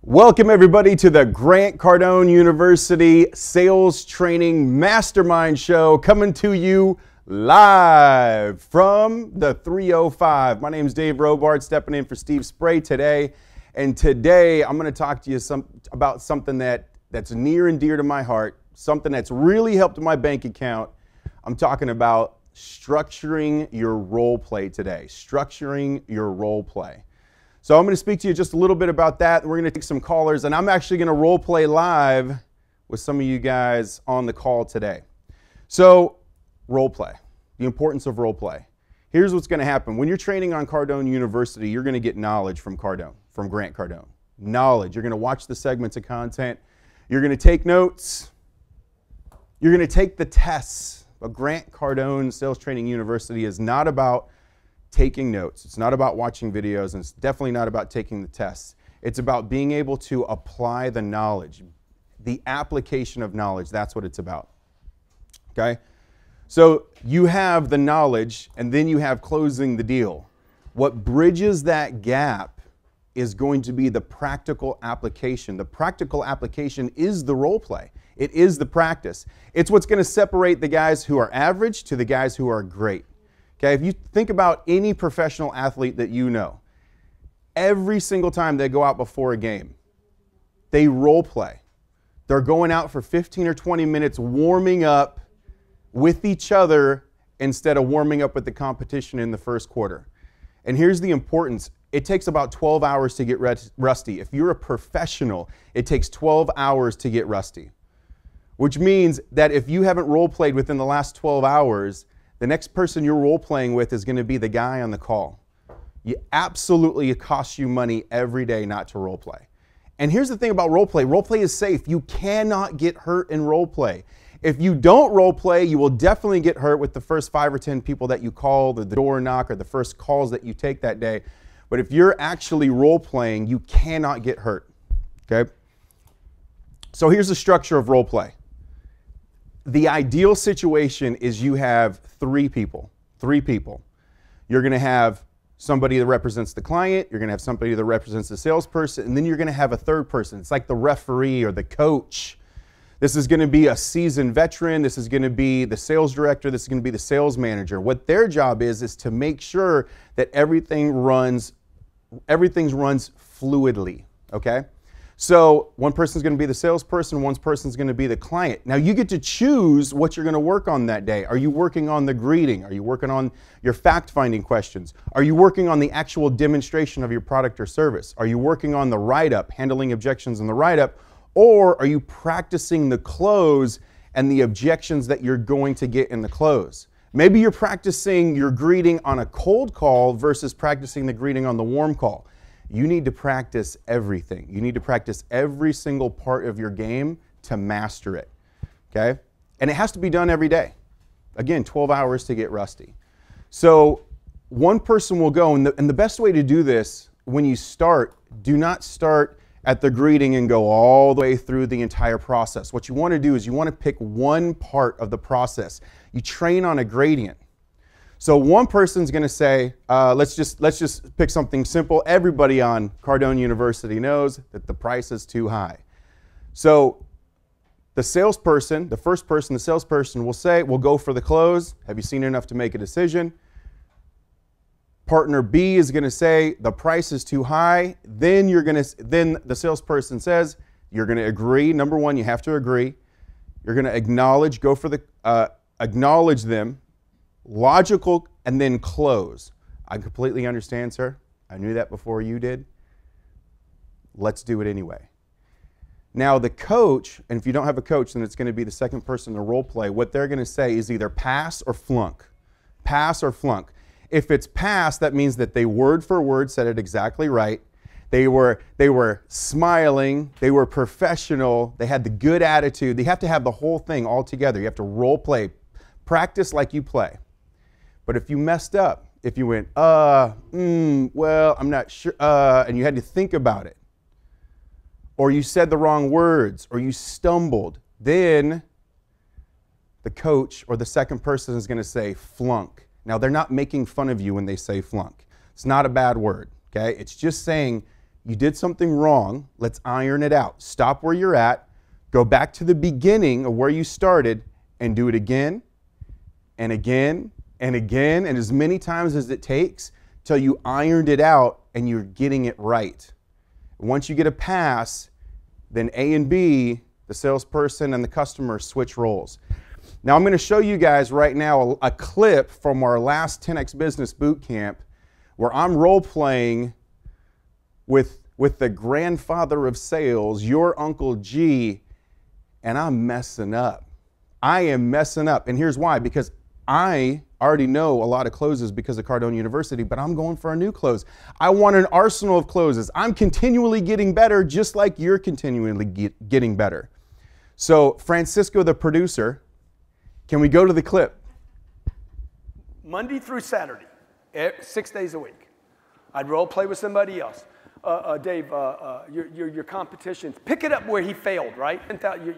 Welcome everybody to the Grant Cardone University Sales Training Mastermind Show, coming to you live from the 305. My name is Dave Robart, stepping in for Steve Spray today. And today I'm going to talk to you about something that's near and dear to my heart, something that's really helped my bank account. I'm talking about structuring your role play today, structuring your role play. So I'm going to speak to you just a little bit about that. We're going to take some callers, and I'm actually going to role play live with some of you guys on the call today. So role play, the importance of role play. Here's what's going to happen. When you're training on Cardone University, you're going to get knowledge from Cardone, from Grant Cardone. Knowledge. You're going to watch the segments of content. You're going to take notes. You're going to take the tests. But Grant Cardone Sales Training University is not about taking notes. It's not about watching videos, and it's definitely not about taking the tests. It's about being able to apply the knowledge, the application of knowledge. That's what it's about. Okay? So you have the knowledge, and then you have closing the deal. What bridges that gap is going to be the practical application. The practical application is the role play. It is the practice. It's what's going to separate the guys who are average to the guys who are great. Okay, if you think about any professional athlete that you know, every single time they go out before a game, they role play. They're going out for 15 or 20 minutes warming up with each other instead of warming up with the competition in the first quarter. And here's the importance. It takes about 12 hours to get rusty. If you're a professional, it takes 12 hours to get rusty, which means that if you haven't role played within the last 12 hours, the next person you're role-playing with is going to be the guy on the call. It costs you money every day not to role-play. And here's the thing about role-play. Role-play is safe. You cannot get hurt in role-play. If you don't role-play, you will definitely get hurt with the first 5 or 10 people that you call, the door knock, or the first calls that you take that day. But if you're actually role-playing, you cannot get hurt. Okay? So here's the structure of role-play. The ideal situation is you have three people. You're going to have somebody that represents the client, you're going to have somebody that represents the salesperson, and then you're going to have a third person. It's like the referee or the coach. This is going to be a seasoned veteran, this is going to be the sales director, this is going to be the sales manager. What their job is to make sure that everything runs fluidly, okay? So one person's going to be the salesperson, one person's going to be the client. Now you get to choose what you're going to work on that day. Are you working on the greeting? Are you working on your fact-finding questions? Are you working on the actual demonstration of your product or service? Are you working on the write-up, handling objections in the write-up? Or are you practicing the close and the objections that you're going to get in the close? Maybe you're practicing your greeting on a cold call versus practicing the greeting on the warm call. You need to practice everything. You need to practice every single part of your game to master it, okay? And it has to be done every day. Again, 12 hours to get rusty. So one person will go, and the best way to do this when you start, do not start at the greeting and go all the way through the entire process. What you want to do is you want to pick one part of the process. You train on a gradient. So one person's going to say, let's just pick something simple. Everybody on Cardone University knows that the price is too high. So the salesperson, the first person, the salesperson will say, we'll go for the close. Have you seen enough to make a decision? Partner B is going to say, the price is too high. Then the salesperson says, you're going to agree. Number one, you have to agree. You're going to acknowledge, acknowledge them. Logical, and then close. I completely understand, sir. I knew that before you did. Let's do it anyway. Now the coach, and if you don't have a coach, then it's going to be the second person to role play. What they're going to say is either pass or flunk. Pass or flunk. If it's pass, that means that they word for word said it exactly right. They were smiling, they were professional, they had the good attitude. They have to have the whole thing all together. You have to role play. Practice like you play. But if you messed up, if you went, well, I'm not sure, and you had to think about it, or you said the wrong words, or you stumbled, then the coach or the second person is going to say flunk. Now, they're not making fun of you when they say flunk. It's not a bad word, okay? It's just saying You did something wrong. Let's iron it out. Stop where you're at. Go back to the beginning of where you started and do it again and again and again and as many times as it takes till you ironed it out and you're getting it right. Once you get a pass, then A and B, the salesperson and the customer, switch roles. Now I'm going to show you guys right now a clip from our last 10X Business Bootcamp where I'm role-playing with the grandfather of sales, your Uncle G, and I'm messing up. I am messing up. And here's why. Because I already know a lot of closes because of Cardone University, but I'm going for a new close. I want an arsenal of closes. I'm continually getting better just like you're continually getting better. So Francisco, the producer, can we go to the clip? Monday through Saturday, 6 days a week. I'd role play with somebody else. Dave, your competitions, pick it up where he failed, right?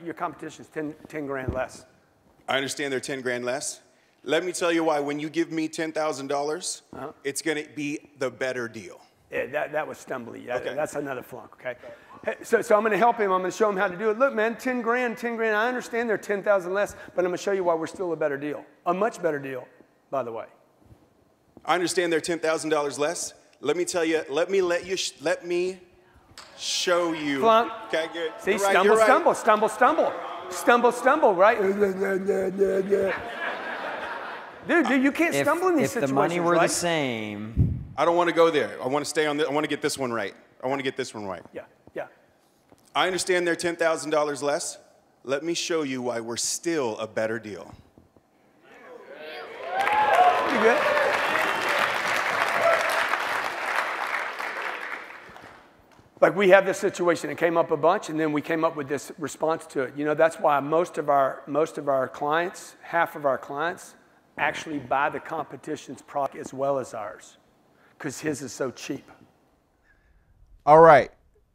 Your competition's 10 grand less. I understand they're 10 grand less. Let me tell you why. When you give me $10,000, it's going to be the better deal. Yeah, that was stumbly. Okay. That's another flunk, okay? Hey, so I'm going to help him. I'm going to show him how to do it. Look, man, 10 grand. I understand they're 10,000 less, but I'm going to show you why we're still a better deal. A much better deal, by the way. I understand they're $10,000 less. Let me tell you, let me show you. Flunk. Okay, good. See, you're right, stumble, right? Dude, you can't stumble in these situations, if the money were right? the same. I don't want to go there. I want to stay on I want to get this one right. Yeah. I understand they're $10,000 less. Let me show you why we're still a better deal. You good? Like we have this situation, it came up a bunch, and then we came up with this response to it. You know, that's why most of our clients, half of our clients, actually buy the competition's product as well as ours, because his is so cheap. All right,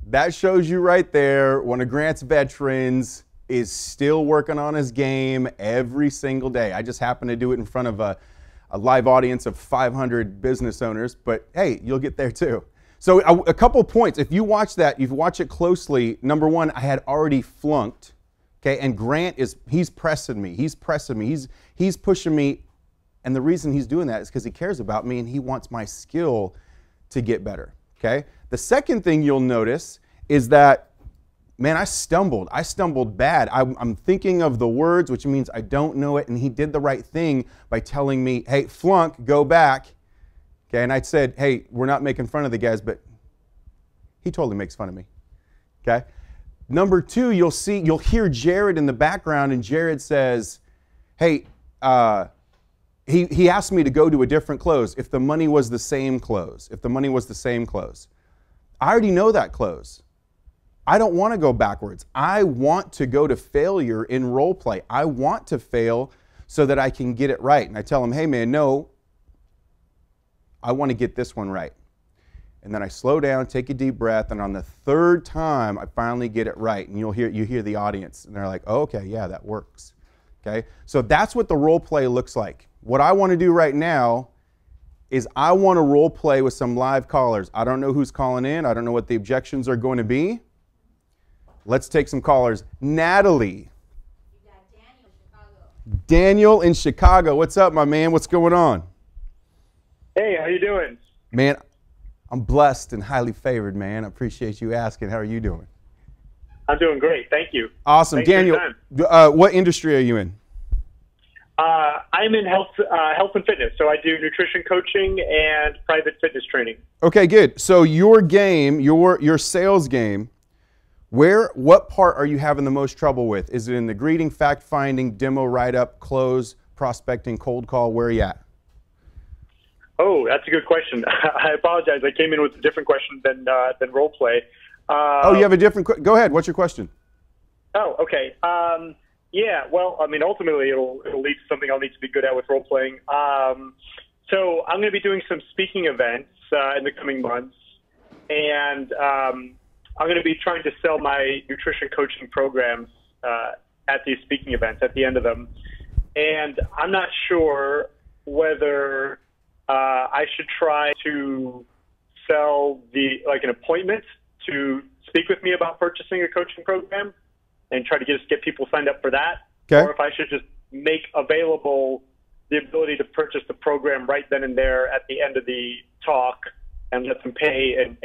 that shows you right there, one of Grant's veterans is still working on his game every single day. I just happen to do it in front of a live audience of 500 business owners, but hey, you'll get there too. So a couple points. If you watch that, you watch it closely. Number one, I had already flunked, okay? And Grant he's pressing me. He's pushing me. And the reason he's doing that is because he cares about me and he wants my skill to get better, okay? The second thing you'll notice is that, man, I stumbled bad. I'm thinking of the words, which means I don't know it. And he did the right thing by telling me, hey, flunk, go back. Okay, and I said, hey, we're not making fun of the guys, but he totally makes fun of me. Okay? Number two, you'll hear Jared in the background, and Jared says, hey, he asked me to go to a different close if the money was the same close. I already know that close. I don't want to go backwards. I want to go to failure in role play. I want to fail so that I can get it right. And I tell him, hey man, no, I want to get this one right. And then I slow down, take a deep breath, and on the third time, I finally get it right. And you hear the audience, and they're like, oh, okay, yeah, that works. Okay? So that's what the role play looks like. What I want to do right now is I want to role play with some live callers. I don't know who's calling in. I don't know what the objections are going to be. Let's take some callers. Natalie. You got Daniel in Chicago. Daniel in Chicago. What's up, my man? What's going on? Hey, how you doing? Man, I'm blessed and highly favored, man. I appreciate you asking. How are you doing? I'm doing great. Thank you. Awesome. Thanks for your Daniel, time. what industry are you in? I'm in health and fitness, so I do nutrition coaching and private fitness training. Okay, good. So your game, your sales game, what part are you having the most trouble with? Is it in the greeting, fact-finding, demo write-up, close, prospecting, cold call? Where are you at? Oh, that's a good question. I apologize. I came in with a different question than role play. You have a different. Go ahead. What's your question? Oh, okay. Yeah. Well, I mean, ultimately, it'll lead to something I'll need to be good at with role playing. So I'm going to be doing some speaking events in the coming months, and I'm going to be trying to sell my nutrition coaching programs at these speaking events at the end of them, and I'm not sure whether I should try to sell an appointment to speak with me about purchasing a coaching program and try to get people signed up for that, Okay. or if I should just make available the ability to purchase the program right then and there at the end of the talk and let them pay and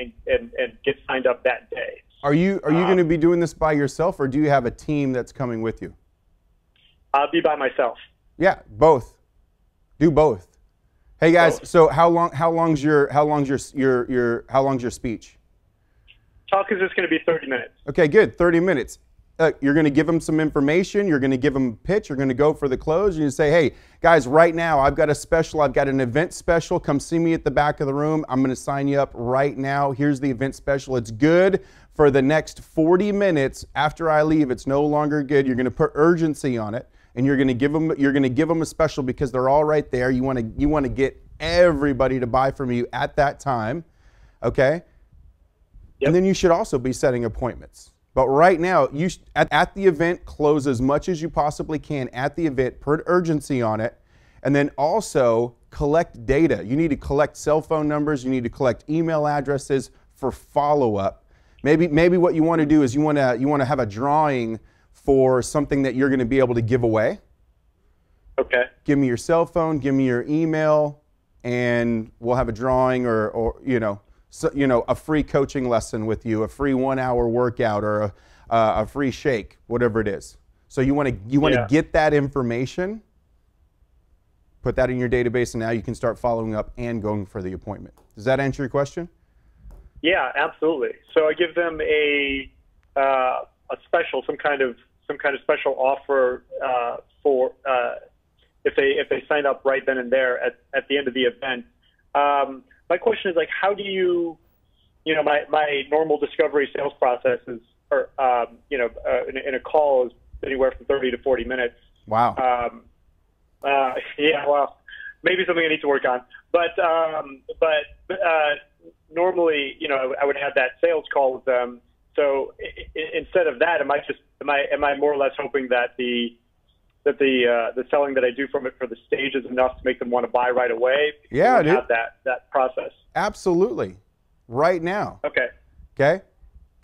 get signed up that day. Are you going to be doing this by yourself, or do you have a team that's coming with you? I'll be by myself. Yeah, both. Do both. Hey guys, Both. so how long's your speech? Talk is just going to be 30 minutes. Okay, good. 30 minutes. You're going to give them some information. You're going to give them a pitch. You're going to go for the close. You're going to say, hey, guys, right now I've got a special. I've got an event special. Come see me at the back of the room. I'm going to sign you up right now. Here's the event special. It's good for the next 40 minutes. After I leave, it's no longer good. You're going to put urgency on it, and you're going to give them a special because they're all right there. You want to get everybody to buy from you at that time, okay? Yep. And then you should also be setting appointments. But right now, at the event, close as much as you possibly can at the event, put urgency on it, and then also collect data. You need to collect cell phone numbers, you need to collect email addresses for follow-up. Maybe what you want to do is you want to have a drawing for something that you're going to be able to give away. Okay. Give me your cell phone, give me your email, and we'll have a drawing or a free coaching lesson with you, a free 1-hour workout, or a free shake, whatever it is. So you want to get that information, put that in your database, and now you can start following up and going for the appointment. Does that answer your question? Yeah, absolutely. So I give them a special, some kind of special offer for if they sign up right then and there at the end of the event. My question is, like, how do you my normal discovery sales process is, in a call is anywhere from 30 to 40 minutes. Wow. Yeah, well, maybe something I need to work on. But normally, I would have that sales call with them. So instead of that, am I more or less hoping that the selling that I do from it for the stage is enough to make them want to buy right away? Yeah, dude. Have that process. Absolutely. Right now. Okay. Okay?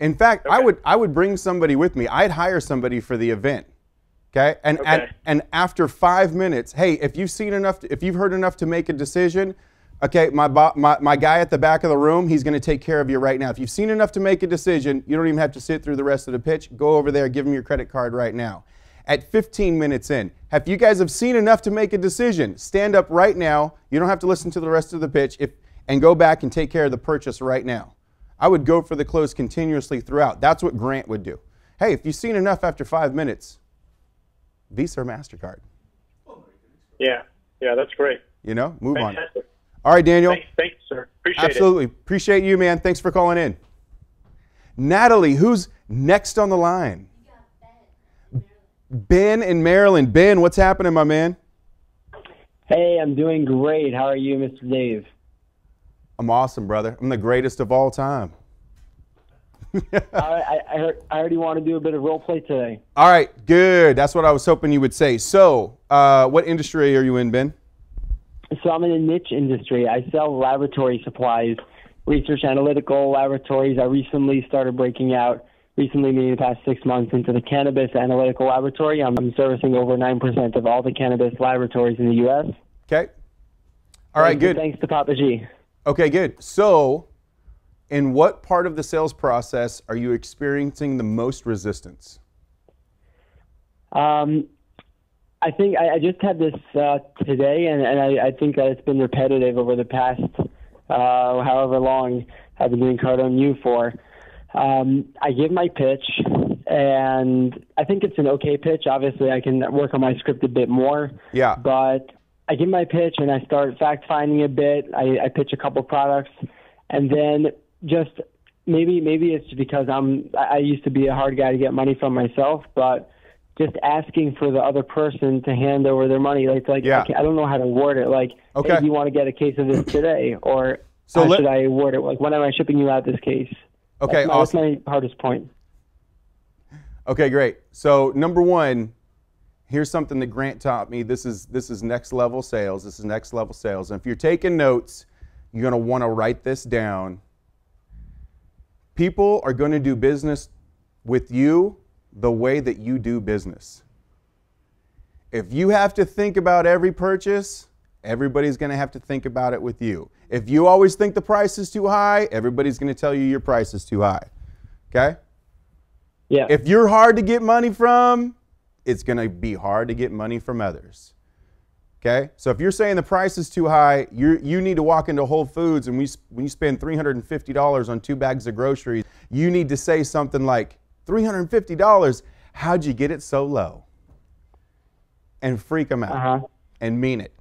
In fact, Okay. I would bring somebody with me. I'd hire somebody for the event. Okay? And after 5 minutes, hey, if you've heard enough to make a decision, okay, my guy at the back of the room, he's going to take care of you right now. If you've seen enough to make a decision, you don't even have to sit through the rest of the pitch. Go over there, give him your credit card right now. At 15 minutes in, if you guys have seen enough to make a decision, stand up right now. You don't have to listen to the rest of the pitch and go back and take care of the purchase right now. I would go for the close continuously throughout. That's what Grant would do. Hey, if you've seen enough after 5 minutes, Visa or MasterCard. Yeah, that's great. Move on. Fantastic. All right, Daniel. Thanks, sir. Appreciate it. Absolutely. Appreciate you, man. Thanks for calling in. Natalie, who's next on the line? You got Ben in Maryland. Ben, what's happening, my man? Hey, I'm doing great. How are you, Mr. Dave? I'm awesome, brother. I'm the greatest of all time. I heard you want to do a bit of role play today. All right, good. That's what I was hoping you would say. So, what industry are you in, Ben? So I'm in a niche industry. I sell laboratory supplies, research analytical laboratories. I recently started breaking out, meaning the past 6 months, into the cannabis analytical laboratory. I'm servicing over 9% of all the cannabis laboratories in the U.S. Okay. All right, good. Thanks to Papa G. Okay, good. So, in what part of the sales process are you experiencing the most resistance? I think I just had this today, and I think that it's been repetitive over the past however long I've been doing Cardone U for. I give my pitch, and I think it's an okay pitch. Obviously, I can work on my script a bit more. Yeah. But I give my pitch, and I start fact-finding a bit. I pitch a couple products, and then just maybe it's because I used to be a hard guy to get money from myself, but just asking for the other person to hand over their money, Yeah. I don't know how to word it. Like, Okay. hey, do you want to get a case of this today, or So how should I word it? Like, when am I shipping you out this case? Okay, awesome. That's my hardest point. Okay, great. So number one, here's something that Grant taught me. This is next level sales. This is next level sales. And if you're taking notes, you're going to want to write this down. People are going to do business with you the way that you do business. If you have to think about every purchase, everybody's going to have to think about it with you. If you always think the price is too high, everybody's going to tell you your price is too high. Okay? Yeah. If you're hard to get money from, it's going to be hard to get money from others. Okay? So if you're saying the price is too high, you need to walk into Whole Foods, and when you spend $350 on 2 bags of groceries, you need to say something like, $350, how'd you get it so low? And freak them out and mean it.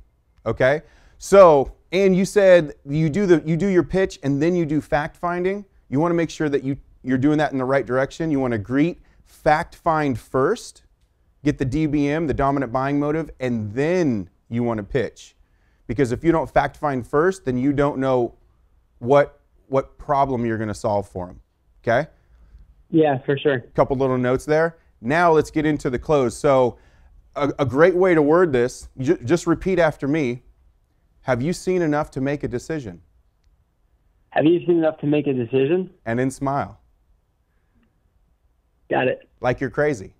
Okay? So, and you said you do your pitch and then you do fact finding. You want to make sure that you're doing that in the right direction. You want to greet, fact find first, get the DBM, the dominant buying motive, and then you want to pitch. Because if you don't fact find first, then you don't know what problem you're going to solve for them. Okay? Yeah, for sure. Couple little notes there. Now let's get into the close. So a great way to word this, just repeat after me. Have you seen enough to make a decision? Have you seen enough to make a decision? And then smile. Got it. Like you're crazy.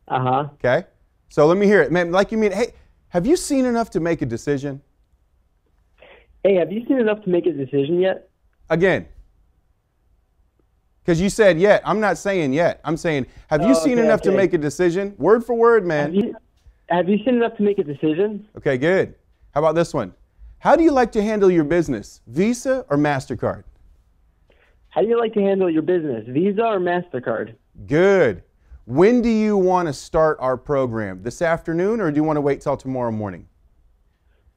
Uh-huh. Okay? So let me hear it. Man, like you mean, hey, have you seen enough to make a decision? Hey, have you seen enough to make a decision yet? Again. Because you said yet. I'm not saying yet. I'm saying, have you seen enough to make a decision? Word for word, man. Have you seen enough to make a decision? Okay, good. How about this one? How do you like to handle your business? Visa or MasterCard? How do you like to handle your business? Visa or MasterCard? Good. When do you want to start our program? This afternoon, or do you want to wait till tomorrow morning?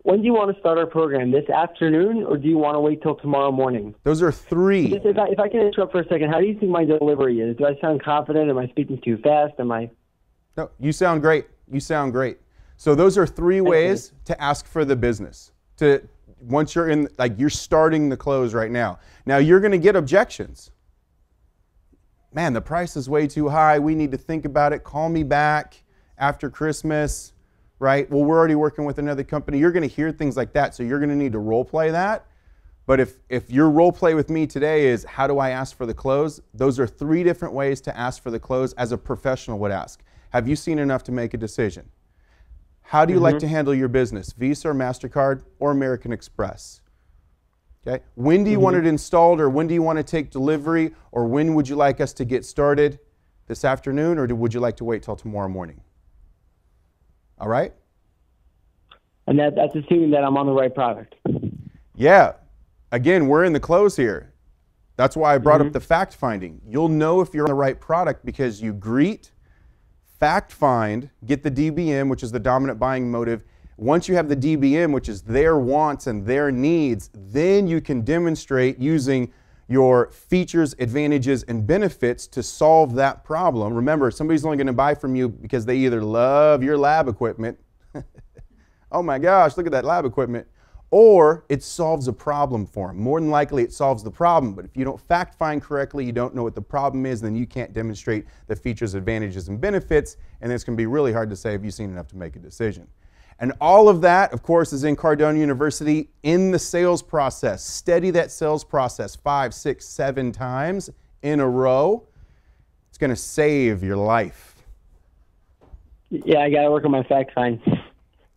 When do you want to start our program? This afternoon, or do you want to wait till tomorrow morning? Those are 3. If I can interrupt for a second, how do you think my delivery is? Do I sound confident? Am I speaking too fast? No, you sound great. You sound great. So those are 3 ways to ask for the business. Once you're in, like you're starting the close right now. Now you're going to get objections. Man, the price is way too high. We need to think about it. Call me back after Christmas, right? Well, we're already working with another company. You're going to hear things like that, so you're going to need to role play that. But if your role play with me today is how do I ask for the close, those are 3 different ways to ask for the close as a professional would ask. Have you seen enough to make a decision? How do you like to handle your business? Visa or MasterCard or American Express? Okay. When do you want it installed, or when do you want to take delivery, or when would you like us to get started? This afternoon, or would you like to wait till tomorrow morning? All right? And that's assuming that I'm on the right product. Yeah. Again, we're in the close here. That's why I brought up the fact finding. You'll know if you're on the right product because you greet, fact find, get the DBM, which is the dominant buying motive. Once you have the DBM, which is their wants and their needs, then you can demonstrate using your features, advantages, and benefits to solve that problem. Remember, somebody's only going to buy from you because they either love your lab equipment, oh my gosh, look at that lab equipment, or it solves a problem for them. More than likely, it solves the problem, but if you don't fact find correctly, you don't know what the problem is, then you can't demonstrate the features, advantages, and benefits, and it's going to be really hard to say, have you seen enough to make a decision? And all of that, of course, is in Cardone University in the sales process. Steady that sales process 5, 6, 7 times in a row. It's going to save your life. Yeah, I got to work on my fact find.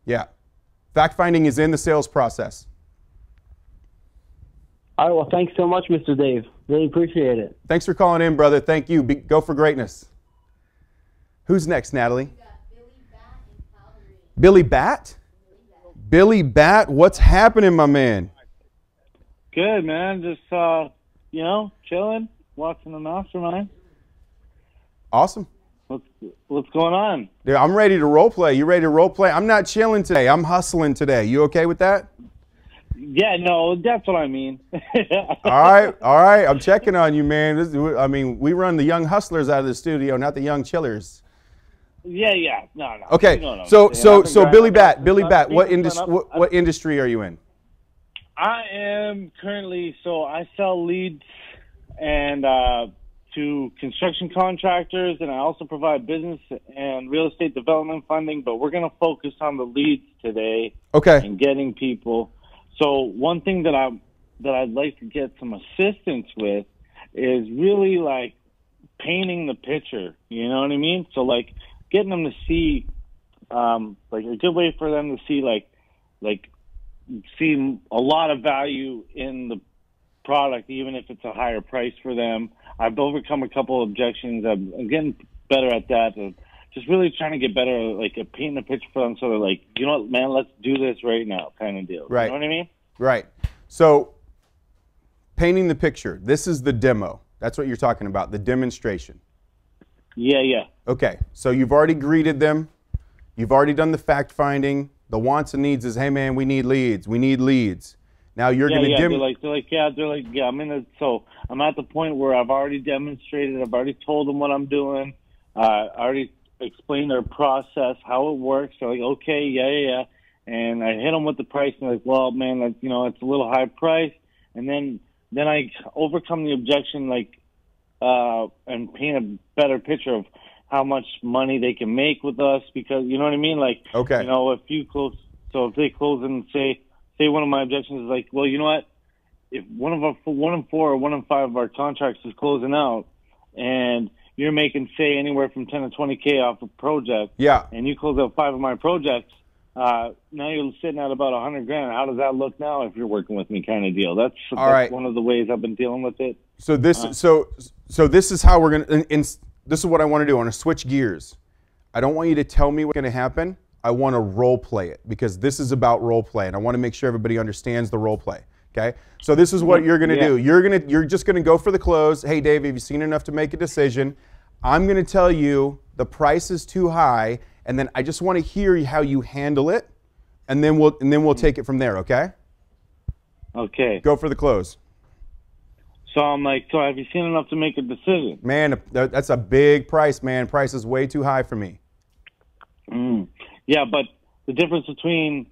Yeah. Fact finding is in the sales process. All right, well, thanks so much, Mr. Dave. Really appreciate it. Thanks for calling in, brother. Thank you. Go for greatness. Who's next, Natalie? Billy Bat? Billy Bat, what's happening, my man? Good, man. Just, chilling, watching the Mastermind. Awesome. What's going on? Dude, I'm ready to role play. You ready to role play? I'm not chilling today. I'm hustling today. You okay with that? Yeah, no, that's what I mean. All right. I'm checking on you, man. We run the young hustlers out of the studio, not the young chillers. Yeah. No. Okay. No. So Billy Bat, what industry are you in? I am currently, I sell leads and to construction contractors, and I also provide business and real estate development funding, but we're going to focus on the leads today. Okay. And getting people. So one thing that that I'd like to get some assistance with is really like painting the picture. You know what I mean? So like getting them to see, like a good way for them to see see a lot of value in the product, even if it's a higher price for them. I've overcome a couple of objections. I'm getting better at that. And just really trying to get better, like painting the picture for them, so they're like, you know what, man, let's do this right now, kind of deal. Right. You know what I mean? Right. So, painting the picture. This is the demo. That's what you're talking about, the demonstration. Yeah, yeah. Okay. So you've already greeted them. You've already done the fact finding. The wants and needs is, hey man, we need leads. We need leads. Now you're going to they're like, I'm in it. So I'm at the point where I've already demonstrated. I've already told them what I'm doing. I already explained their process, how it works. They're like, okay, yeah. And I hit them with the price, and they're like, well, man, it's a little high price. And then I overcome the objection, and paint a better picture of how much money they can make with us, because you know what I mean. Like, okay, if you close, so if they close and say one of my objections is like, well, you know what? If one in 4 or 1 in 5 of our contracts is closing out, and you're making, say, anywhere from 10 to 20K off a project, yeah, and you close out 5 of my projects, now you're sitting at about $100,000. How does that look now if you're working with me, kind of deal? That's right. One of the ways I've been dealing with it. So this, so this is how we're gonna. This is what I want to do. I want to switch gears. I don't want you to tell me what's going to happen. I want to role play it, because this is about role play, and I want to make sure everybody understands the role play. Okay. So this is what you're going to do. You're just going to go for the close. Hey, Dave, have you seen enough to make a decision? I'm going to tell you the price is too high, and then I just want to hear how you handle it, and then we'll take it from there. Okay. Okay. Go for the close. So I'm like, so have you seen enough to make a decision? Man, that's a big price, man. Price is way too high for me. Yeah, but the difference between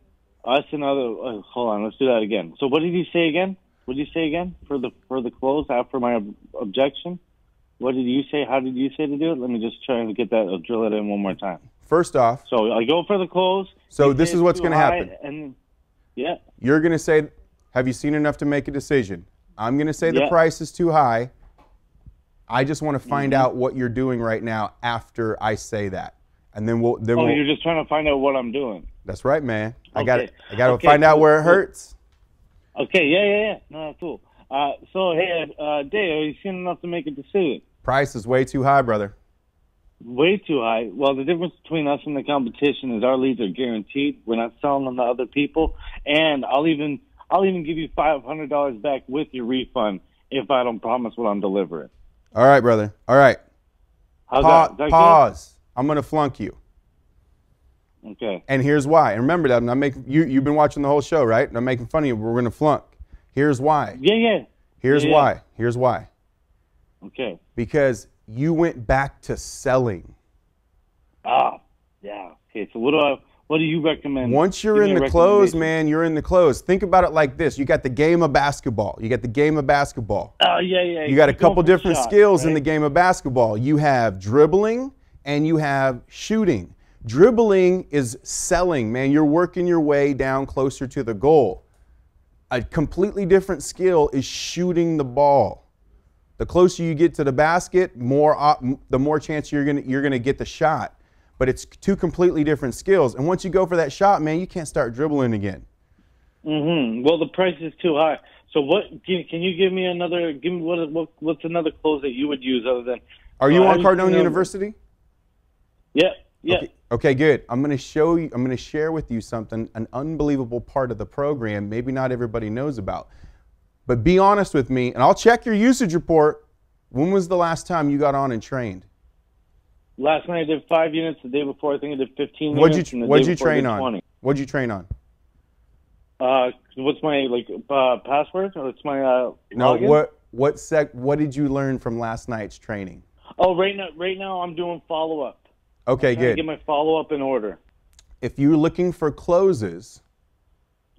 us and other, hold on, let's do that again. So what did you say again? What did you say again for the close after my objection? What did you say? How did you say to do it? Let me just try to get that, I'll drill it in one more time. First off. So I go for the close. So this is what's going to happen. And yeah. You're going to say, have you seen enough to make a decision? I'm going to say the price is too high. I just want to find out what you're doing right now after I say that. And then we'll you're just trying to find out what I'm doing. That's right, man. Okay. I got to find out where it hurts. Okay, yeah. No, that's cool. So, hey, Dave, have you seen enough to make a decision? Price is way too high, brother. Way too high. Well, the difference between us and the competition is our leads are guaranteed. We're not selling them to other people. And I'll even give you $500 back with your refund if I don't promise what I'm delivering. All right, brother. All right. How's that? Pause. I'm going to flunk you. Okay. And here's why. And remember that I'm not making you've been watching the whole show, right? And I'm making fun of you. We're going to flunk. Here's why. Yeah. Why. Here's why. Okay. Because you went back to selling. Yeah. Okay. So what do you recommend? Once you're in the close, man, you're in the close. Think about it like this. You got the game of basketball. Oh, yeah. You got a couple different skills in the game of basketball. You have dribbling and you have shooting. Dribbling is selling, man. You're working your way down closer to the goal. A completely different skill is shooting the ball. The closer you get to the basket, the more chance you're gonna get the shot. But it's two completely different skills. And once you go for that shot, man, you can't start dribbling again. Well, the price is too high. So what? Can you give me another? Give me what's another close that you would use other than? Are you on Cardone University? Yeah. Okay, good. I'm going to share with you something, an unbelievable part of the program maybe not everybody knows about. But be honest with me, and I'll check your usage report. When was the last time you got on and trained? Last night I did 5 units. The day before I think I did 15 What'd units. you train on? 20. What'd you train on? What's my password? Or it's my login? What did you learn from last night's training? Oh, right now I'm doing follow-up. Okay, good. Get my follow-up in order. If you're looking for closes,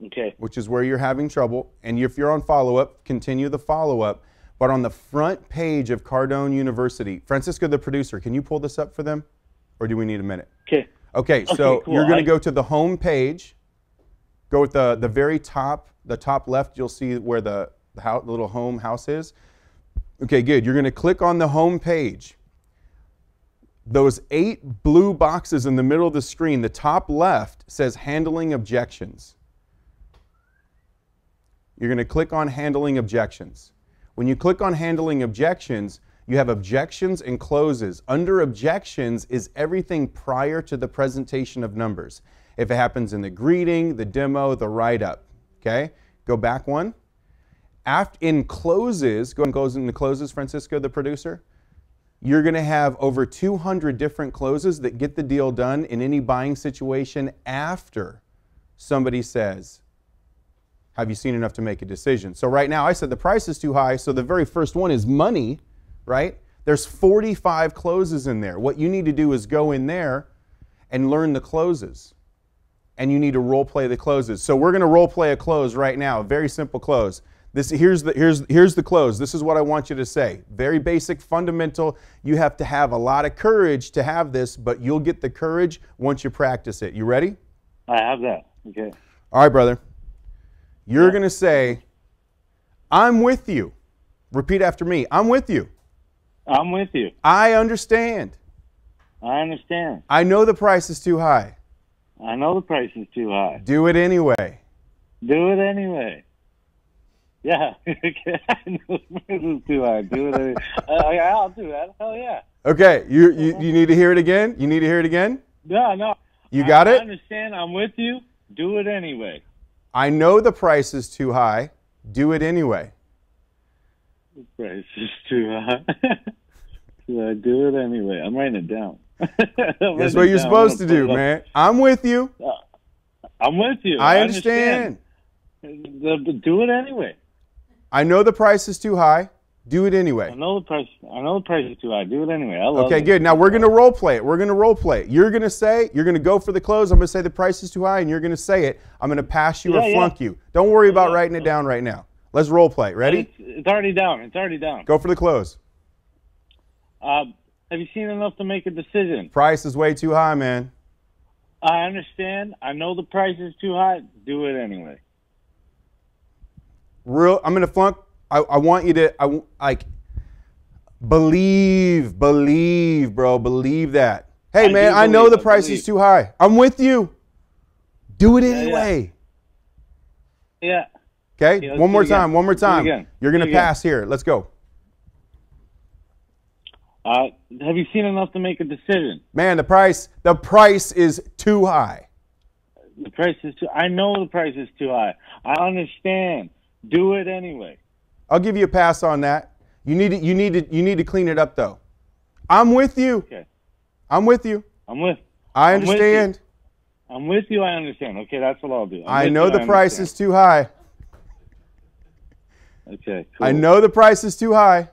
okay, which is where you're having trouble, and if you're on follow-up, continue the follow-up. But on the front page of Cardone University, Francisco, the producer, can you pull this up for them? Or do we need a minute? Okay. Okay, so cool. you're going to go to the home page, go with the very top The top left, you'll see where the little home house is. Okay, good. You're going to click on the home page. Those 8 blue boxes in the middle of the screen, the top left says Handling Objections. You're going to click on Handling Objections. When you click on Handling Objections, you have objections and closes. Under objections is everything prior to the presentation of numbers. If it happens in the greeting, the demo, the write-up. Okay? Go back one. In closes, go and goes into closes, Francisco, the producer. You're going to have over 200 different closes that get the deal done in any buying situation after somebody says, have you seen enough to make a decision? So right now I said the price is too high, so the very first one is money, right? There's 45 closes in there. What you need to do is go in there and learn the closes. And you need to role play the closes. So we're going to role play a close right now, a very simple close. Here's the close. This is what I want you to say. Very basic, fundamental. You have to have a lot of courage to have this, but you'll get the courage once you practice it. You ready? I have that. Okay. All right, brother. You're going to say, I'm with you. Repeat after me. I'm with you. I'm with you. I understand. I understand. I know the price is too high. I know the price is too high. Do it anyway. Do it anyway. Yeah. I know the price is too high. Do it anyway. I'll do that. Hell yeah. Okay. You need to hear it again? You need to hear it again? No. You got it? I understand. I'm with you. Do it anyway. I know the price is too high. Do it anyway. The price is too high. So I do it anyway. I'm writing it down. That's what you're supposed to do, man. I'm with you. I'm with you. I understand. Do it anyway. I know the price is too high. Do it anyway. I know the price is too high. Do it anyway. I love Okay, it. good. Now we're going to role play it. We're going to role play it. You're going to go for the close. I'm going to say the price is too high, and you're going to say it. I'm going to pass you or flunk you. Don't worry about writing it down right now. Let's role play. Ready? It's already down. It's already down. Go for the close. Have you seen enough to make a decision? Price is way too high, man. I understand. I know the price is too high. Do it anyway. I'm going to flunk. I want you to, believe, bro. Believe that. Hey, man, I know the price is too high. I'm with you. Do it anyway. Yeah. Okay, one more time. You're going to pass here. Let's go. Have you seen enough to make a decision? Man, the price is too high. The price is too. I know the price is too high. I understand. Do it anyway. I'll give you a pass on that. You need to clean it up though. I'm with you. Okay. I'm with you. I understand. I'm with you. I understand. Okay, that's what I'll do. I know the price is too high. Okay, cool. I know the price is too high.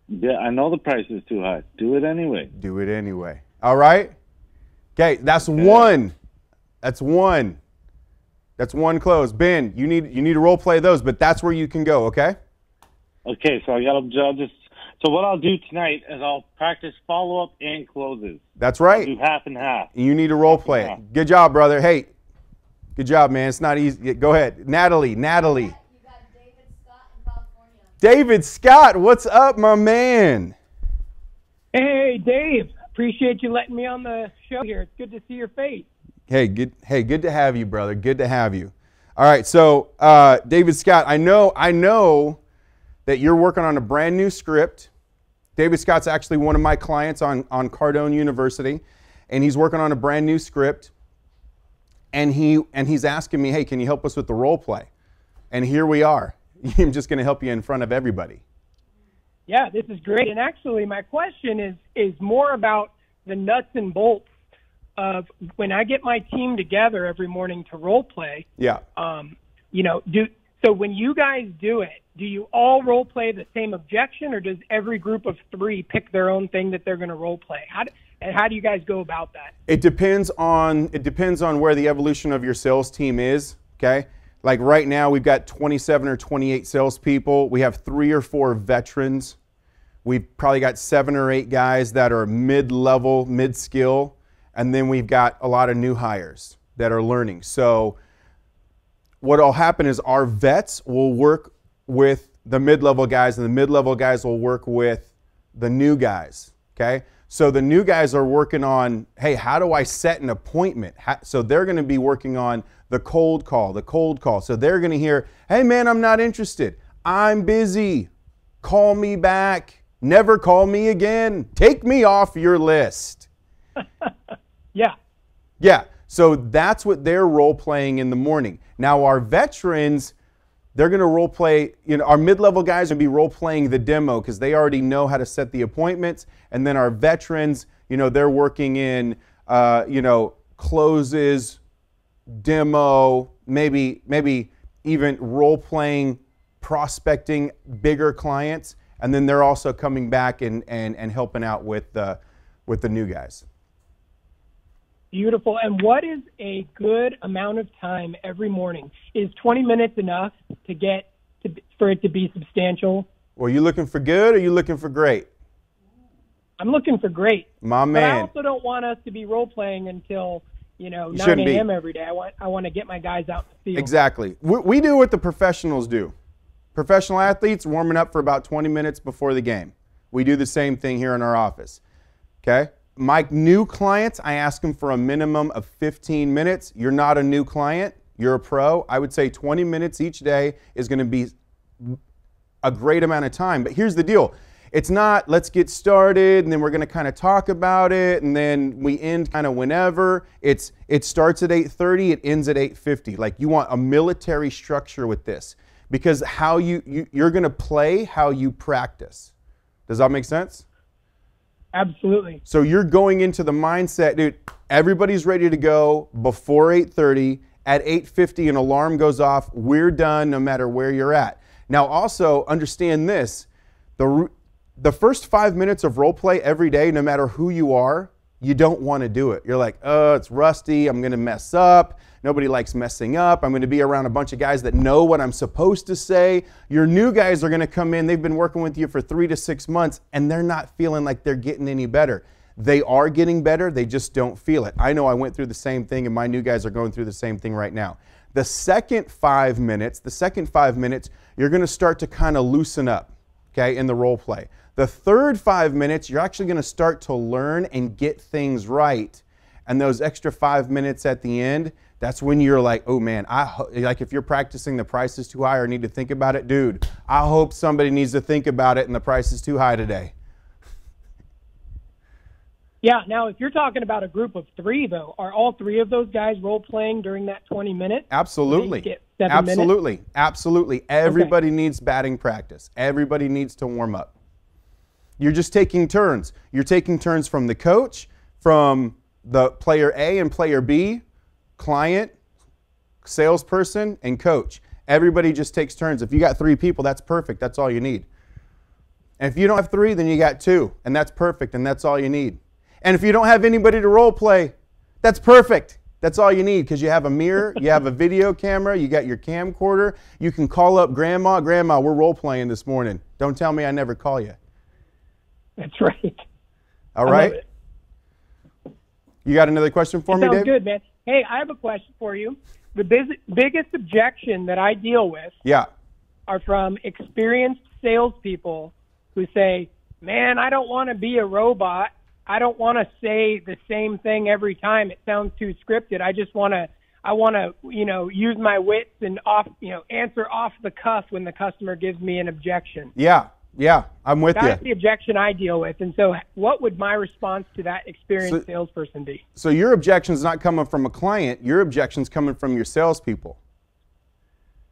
Yeah, I know the price is too high. Do it anyway. Do it anyway. All right? Okay, that's one. That's one. That's one close. Ben, you need to role play those, but that's where you can go, okay? Okay, so so what I'll do tonight is I'll practice follow-up and closes. That's right. I'll do half and half. You need to role play it. Good job, brother. Hey, good job, man. It's not easy. Go ahead. Natalie. You got David Scott in California. David Scott, what's up, my man? Hey, Dave. Appreciate you letting me on the show here. It's good to see your face. Hey, good to have you, brother. Good to have you. All right, so David Scott, I know that you're working on a brand new script. David Scott's actually one of my clients on Cardone University, and he's working on a brand new script. And he's asking me, hey, can you help us with the role play? And here we are. I'm just going to help you in front of everybody. Yeah, this is great. And actually, my question is more about the nuts and bolts of when I get my team together every morning to role play. Yeah. So when you guys do it, do you all role play the same objection, or does every group of 3 pick their own thing that they're going to role play? How do you guys go about that? It depends on where the evolution of your sales team is. Okay. Like right now, we've got 27 or 28 salespeople. We have 3 or 4 veterans. We've probably got 7 or 8 guys that are mid-level, mid-skill. And then we've got a lot of new hires that are learning. So what'll happen is our vets will work with the mid-level guys, and the mid-level guys will work with the new guys, okay? So the new guys are working on, hey, how do I set an appointment? So they're going to be working on the cold call. So they're going to hear, hey, man, I'm not interested. I'm busy. Call me back. Never call me again. Take me off your list. Yeah. Yeah. So that's what they're role playing in the morning. Now our veterans, they're going to role play, our mid-level guys will be role playing the demo because they already know how to set the appointments. And then our veterans, they're working in, closes, demo, maybe even role playing, prospecting bigger clients. And then they're also coming back and helping out with the new guys. Beautiful. And what is a good amount of time every morning? Is 20 minutes enough for it to be substantial? Well, you looking for good or you looking for great? I'm looking for great. My man. But I also don't want us to be role playing until 9 a.m. every day. I want to get my guys out in the field. Exactly. We do what the professionals do. Professional athletes warming up for about 20 minutes before the game. We do the same thing here in our office. Okay? My new clients, I ask them for a minimum of 15 minutes. You're not a new client. You're a pro. I would say 20 minutes each day is going to be a great amount of time. But here's the deal. It's not, let's get started, and then we're going to kind of talk about it, and then we end kind of whenever. It starts at 8:30, it ends at 8:50. Like, you want a military structure with this, because how you're going to play how you practice. Does that make sense? Absolutely. So you're going into the mindset, dude, everybody's ready to go before 8:30. At 8:50, an alarm goes off. We're done no matter where you're at. Now, also understand this. The first 5 minutes of role play every day, no matter who you are, you don't want to do it. You're like, oh, it's rusty. I'm going to mess up. Nobody likes messing up. I'm going to be around a bunch of guys that know what I'm supposed to say. Your new guys are going to come in. They've been working with you for 3 to 6 months, and they're not feeling like they're getting any better. They are getting better. They just don't feel it. I know I went through the same thing, and my new guys are going through the same thing right now. The second 5 minutes, you're going to start to kind of loosen up, okay, in the role play. The third 5 minutes, you're actually going to start to learn and get things right. And those extra 5 minutes at the end, that's when you're like, oh man, like if you're practicing the price is too high or need to think about it, dude, I hope somebody needs to think about it and the price is too high today. Yeah, now if you're talking about a group of 3, though, are all 3 of those guys role-playing during that 20 minutes? Absolutely. Absolutely. Minutes? Absolutely. Everybody needs batting practice. Everybody needs to warm up. You're just taking turns. You're taking turns from the coach, from the player A and player B, client, salesperson, and coach. Everybody just takes turns. If you got 3 people, that's perfect. That's all you need. And if you don't have 3, then you got 2, and that's perfect, and that's all you need. And if you don't have anybody to role play, that's perfect. That's all you need, because you have a mirror, you have a video camera, you got your camcorder. You can call up grandma. Grandma, we're role playing this morning. Don't tell me I never call you. That's right. All right. You got another question for me, Dave? Sounds good, man. Hey, I have a question for you. The biggest objection that I deal with are from experienced salespeople who say, man, I don't want to be a robot. I don't want to say the same thing every time. It sounds too scripted. I want to, use my wits and answer off the cuff when the customer gives me an objection. Yeah, I'm with you. That's the objection I deal with. And so what would my response to that experienced salesperson be? So your objection's not coming from a client. Your objection's coming from your salespeople.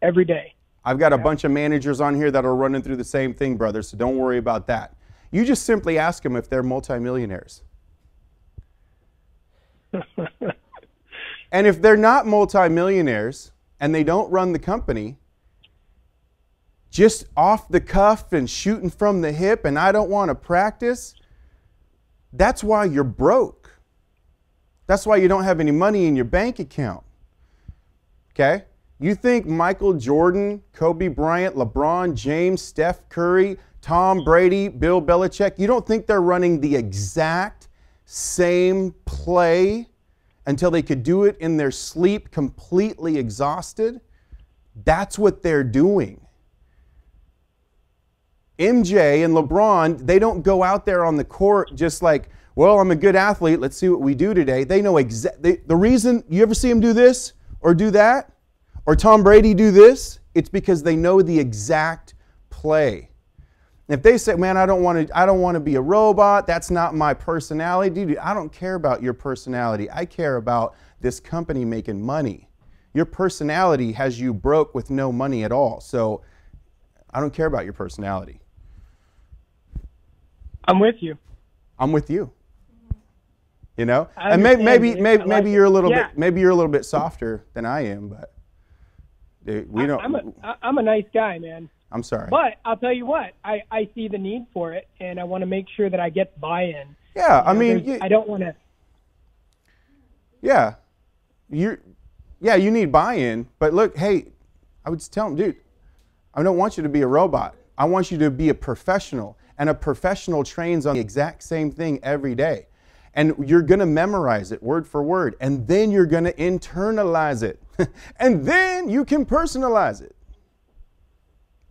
Every day. I've got a bunch of managers on here that are running through the same thing, brother, so don't worry about that. You just simply ask them if they're multimillionaires. And if they're not multimillionaires and they don't run the company, just off the cuff and shooting from the hip and I don't want to practice, that's why you're broke. That's why you don't have any money in your bank account. Okay? You think Michael Jordan, Kobe Bryant, LeBron James, Steph Curry, Tom Brady, Bill Belichick, you don't think they're running the exact same play until they could do it in their sleep completely exhausted? That's what they're doing. MJ and LeBron, they don't go out there on the court just like, well, I'm a good athlete, let's see what we do today. They know exactly, the reason, you ever see them do this or do that? Or Tom Brady do this? It's because they know the exact play. If they say, man, I don't want to be a robot, that's not my personality, dude, I don't care about your personality. I care about this company making money. Your personality has you broke with no money at all. So I don't care about your personality. I'm with you. I'm with you. You know, and maybe you're a little bit softer than I am, but dude, we don't. I'm a nice guy, man. I'm sorry. But I'll tell you what, I see the need for it, and I want to make sure that I get buy-in. Yeah, I mean, I don't want to. Yeah, you need buy-in, but look, hey, I would tell them, dude, I don't want you to be a robot. I want you to be a professional, and a professional trains on the exact same thing every day. And you're going to memorize it word for word, and then you're going to internalize it, and then you can personalize it.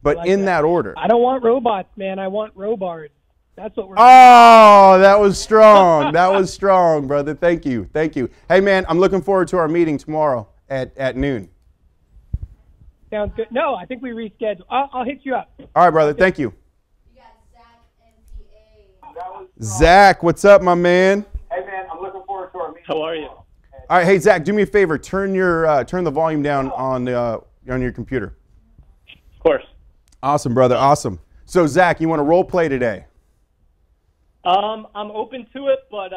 But like in that order. I don't want robots, man. I want robards. That's what we're doing. That was strong. That was strong, brother. Thank you. Thank you. Hey, man, I'm looking forward to our meeting tomorrow at noon. Sounds good. No, I think we rescheduled. I'll hit you up. All right, brother. Thank you. Zach, what's up, my man? Hey, man, I'm looking forward to our meeting. How are you? All right, hey, Zach, do me a favor. Turn the volume down on your computer. Of course. Awesome, brother. Awesome. So, Zach, you want to role play today? I'm open to it, but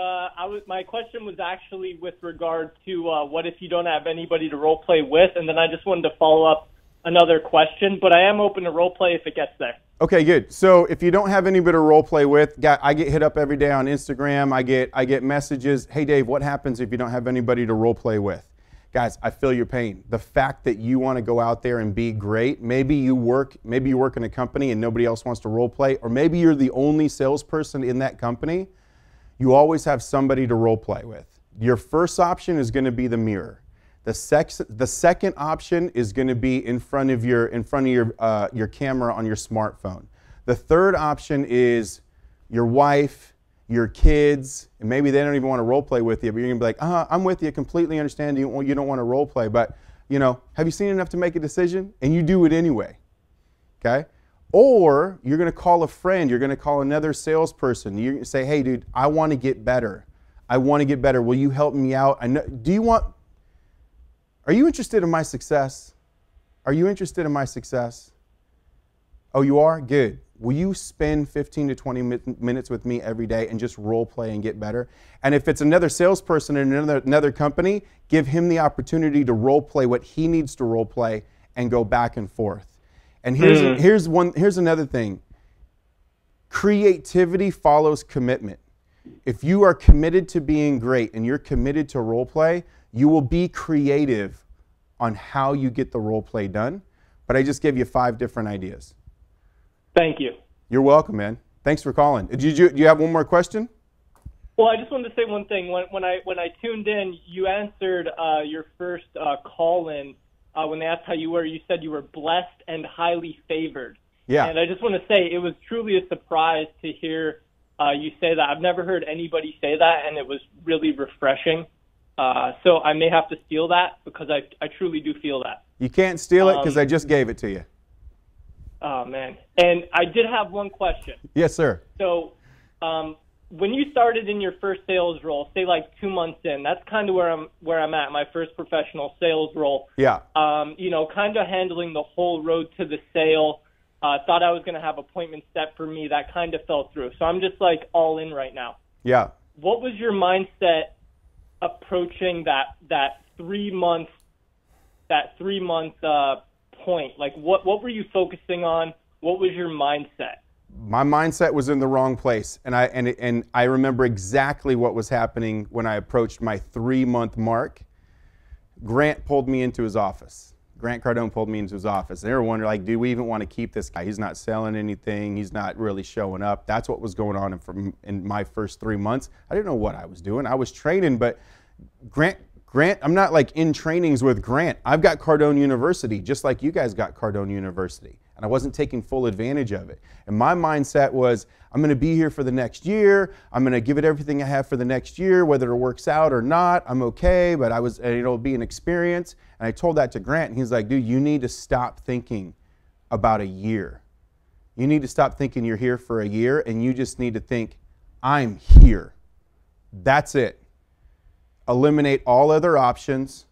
my question was actually with regard to what if you don't have anybody to role play with, and then I just wanted to follow up another question, but I am open to role play if it gets there. Okay, good. So if you don't have anybody to role play with, I get hit up every day on Instagram. I get messages. Hey, Dave, what happens if you don't have anybody to role play with? Guys, I feel your pain. The fact that you want to go out there and be great, maybe you work in a company and nobody else wants to role play, or maybe you're the only salesperson in that company. You always have somebody to role play with. Your first option is going to be the mirror. The second option is going to be in front of your camera on your smartphone. The third option is your wife, your kids, and maybe they don't even want to role play with you, but you're going to be like, I'm with you, completely understand you don't want to role play, but have you seen enough to make a decision? And you do it anyway. Okay? Or you're going to call a friend, you're going to call another salesperson. You're going to say, hey, dude, I want to get better. I want to get better. Will you help me out? Are you interested in my success? Are you interested in my success? Oh, you are? Good. Will you spend 15 to 20 minutes with me every day and just role play and get better? And if it's another salesperson in another company, give him the opportunity to role play what he needs to role play and go back and forth. And here's another thing. Creativity follows commitment. If you are committed to being great and you're committed to role play, you will be creative on how you get the role play done. But I just gave you 5 different ideas. Thank you. You're welcome, man. Thanks for calling. Do you have one more question? Well, I just wanted to say one thing. When I tuned in, you answered your first call-in when they asked how you were. You said you were blessed and highly favored. Yeah. And I just want to say it was truly a surprise to hear you say that. I've never heard anybody say that, and it was really refreshing. So I may have to steal that because I truly do feel that. You can't steal it because I just gave it to you. Oh, man. And I did have one question. Yes, sir. So when you started in your first sales role, say like 2 months in, that's kind of where I'm at, my first professional sales role. Yeah. Kind of handling the whole road to the sale. Thought I was going to have appointments set for me. That kind of fell through. So I'm just like all in right now. Yeah. What was your mindset approaching that 3 month point? Like what were you focusing on? What was your mindset? My mindset was in the wrong place, and I remember exactly what was happening when I approached my 3-month mark. Grant pulled me into his office. Grant Cardone pulled me into his office. And they were wondering, like, do we even want to keep this guy? He's not selling anything. He's not really showing up. That's what was going on in my first 3 months. I didn't know what I was doing. I was training, but Grant Grant, I'm not like in trainings with Grant. I've got Cardone University, just like you guys got Cardone University. And I wasn't taking full advantage of it. And my mindset was, I'm going to be here for the next year. I'm going to give it everything I have for the next year, whether it works out or not. I'm okay, but it'll be an experience. And I told that to Grant, and he's like, dude, you need to stop thinking about a year. You need to stop thinking you're here for a year, and you just need to think, I'm here. That's it. Eliminate all other options,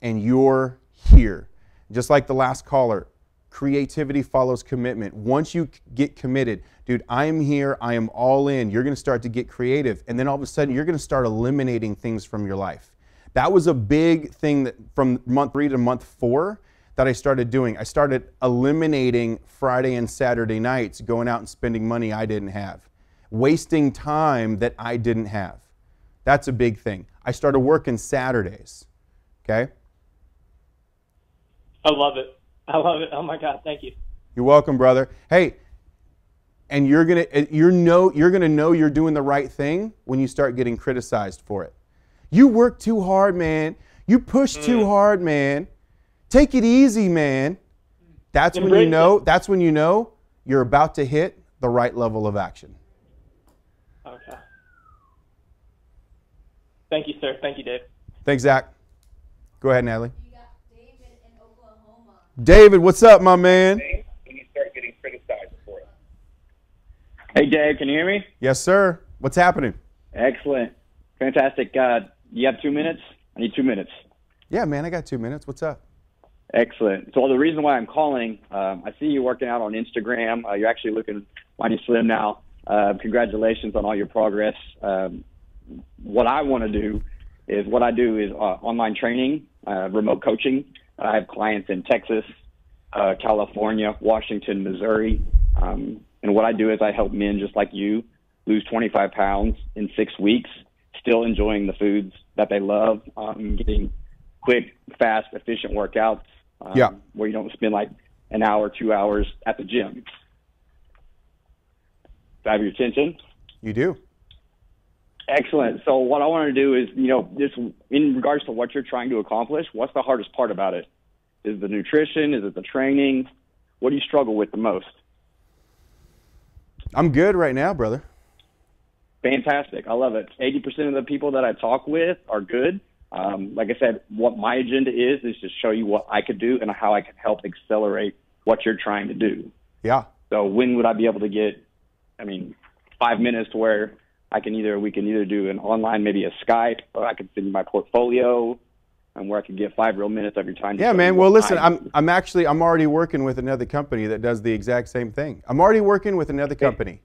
and you're here. Just like the last caller, creativity follows commitment. Once you get committed, dude, I am here, I am all in, you're going to start to get creative, and then all of a sudden you're going to start eliminating things from your life. That was a big thing that from month 3 to month 4 that I started doing. I started eliminating Friday and Saturday nights, going out and spending money I didn't have, wasting time that I didn't have. That's a big thing. I started working Saturdays, okay? I love it. I love it. Oh my God, thank you. You're welcome, brother. Hey, and you're gonna know you're doing the right thing when you start getting criticized for it. You work too hard, man. You push too hard, man. Take it easy, man. That's when you know. That's when you know you're about to hit the right level of action. Okay. Thank you, sir. Thank you, Dave. Thanks, Zach. Go ahead, Natalie. You got David in Oklahoma. David, what's up, my man? When you start getting criticized for it. Hey, Dave, can you hear me? Yes, sir. What's happening? Excellent. Fantastic. You have 2 minutes? I need 2 minutes. Yeah, man, I got 2 minutes. What's up? Excellent. So the reason why I'm calling, I see you working out on Instagram. You're actually looking mighty slim now. Congratulations on all your progress. What I want to do is online training, remote coaching. I have clients in Texas, California, Washington, Missouri. And what I do is I help men just like you lose 25 pounds in 6 weeks, still enjoying the foods that they love, getting quick, fast, efficient workouts where you don't spend like an hour, 2 hours at the gym. Do I have your attention? You do. Excellent. So what I want to do is, this in regards to what you're trying to accomplish, what's the hardest part about it? Is it the nutrition? Is it the training? What do you struggle with the most? I'm good right now, brother. Fantastic. I love it. 80% of the people that I talk with are good. Like I said, what my agenda is to show you what I could do and how I can help accelerate what you're trying to do. Yeah. So when would I be able to get, 5 minutes to where we can either do an online, maybe a Skype, or I could send you my portfolio, and where I could get 5 real minutes of your time. Yeah, man. Well, listen, I'm already working with another company that does the exact same thing. I'm already working with another company.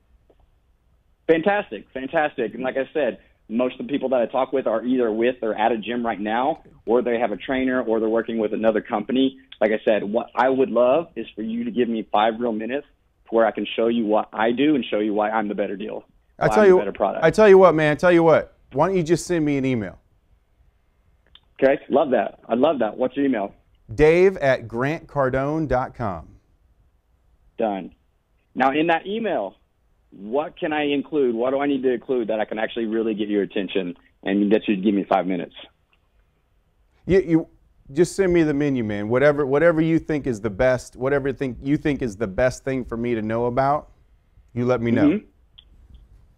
Fantastic. And like I said, most of the people that I talk with are either with or at a gym right now, or they have a trainer, or they're working with another company. Like I said, what I would love is for you to give me 5 real minutes to where I can show you what I do and show you why I'm the better deal. I tell you what, man. Why don't you just send me an email? Okay, love that. I love that. What's your email? Dave@grantcardone.com. Done. Now, in that email, what can I include? What do I need to include that I can actually really get your attention and get you to give me 5 minutes? You just send me the menu, man. Whatever you think is the best, you think is the best thing for me to know about, you let me know. Mm-hmm.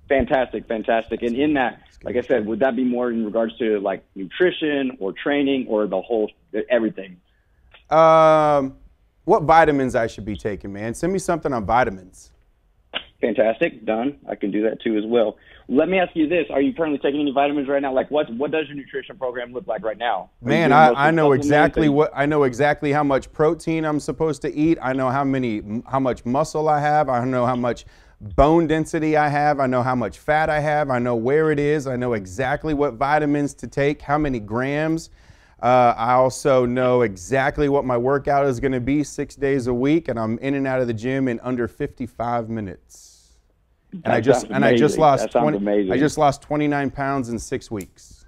Fantastic. And in that, like I said, would that be more in regards to like nutrition or training or the whole, everything? What vitamins I should be taking, man? Send me something on vitamins. Fantastic. Done. I can do that too as well. Let me ask you this. Are you currently taking any vitamins right now? Like what does your nutrition program look like right now? Man, I know exactly how much protein I'm supposed to eat. I know how much muscle I have. I know how much bone density I have. I know how much fat I have. I know where it is. I know exactly what vitamins to take, how many grams. I also know exactly what my workout is going to be 6 days a week, and I'm in and out of the gym in under 55 minutes. And I just lost 29 pounds in 6 weeks.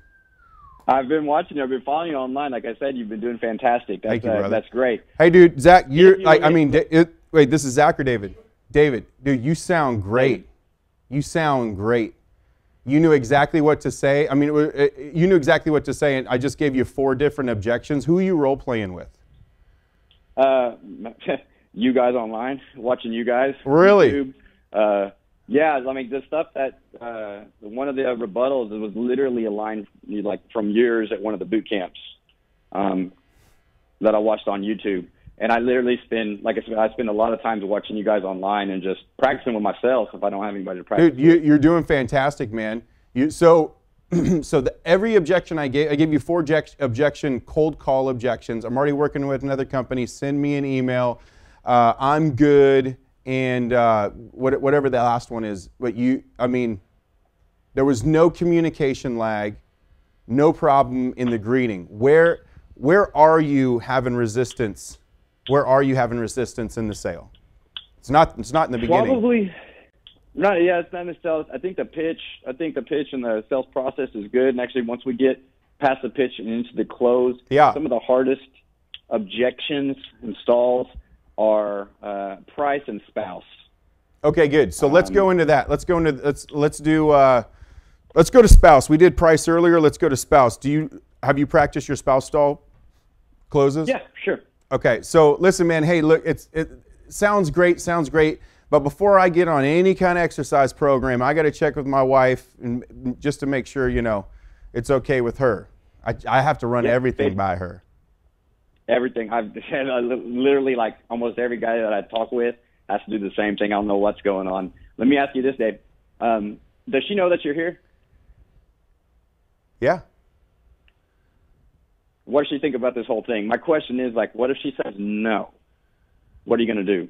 I've been watching you. I've been following you online. Like I said, you've been doing fantastic. Thank you, brother. That's great. Hey, dude, Zach, wait, this is Zach or David? David, dude, you sound great. You sound great. You knew exactly what to say. I mean, you knew exactly what to say, and I just gave you 4 different objections. Who are you role playing with? You guys online, watching you guys. Really? YouTube. Yeah, I mean, the stuff that one of the rebuttals was literally a line like from yours at one of the boot camps that I watched on YouTube. And I literally spend, like I said, I spend a lot of times watching you guys online and just practicing with myself if I don't have anybody to practice. Dude, you're doing fantastic, man. So every objection I gave you 4 cold call objections. I'm already working with another company. Send me an email. I'm good. And whatever the last one is. But I mean, there was no communication lag, no problem in the greeting. Where are you having resistance? Where are you having resistance in the sale? It's not in the beginning. Probably not. Yeah, it's not in the sales. I think the pitch and the sales process is good. And actually, once we get past the pitch and into the close, some of the hardest objections and stalls are price and spouse. Okay, good. So let's go into that. Let's go to spouse. We did price earlier. Let's go to spouse. Have you practiced your spouse stall closes? Yeah, sure. Okay, so listen, man. Hey, look, it sounds great, but before I get on any kind of exercise program, I got to check with my wife and just to make sure, it's okay with her. I have to run everything by her. Everything. I've literally, like, almost every guy that I talk with has to do the same thing. I don't know what's going on. Let me ask you this, Dave. Does she know that you're here? Yeah. What does she think about this whole thing? My question is, like, what if she says no? What are you going to do?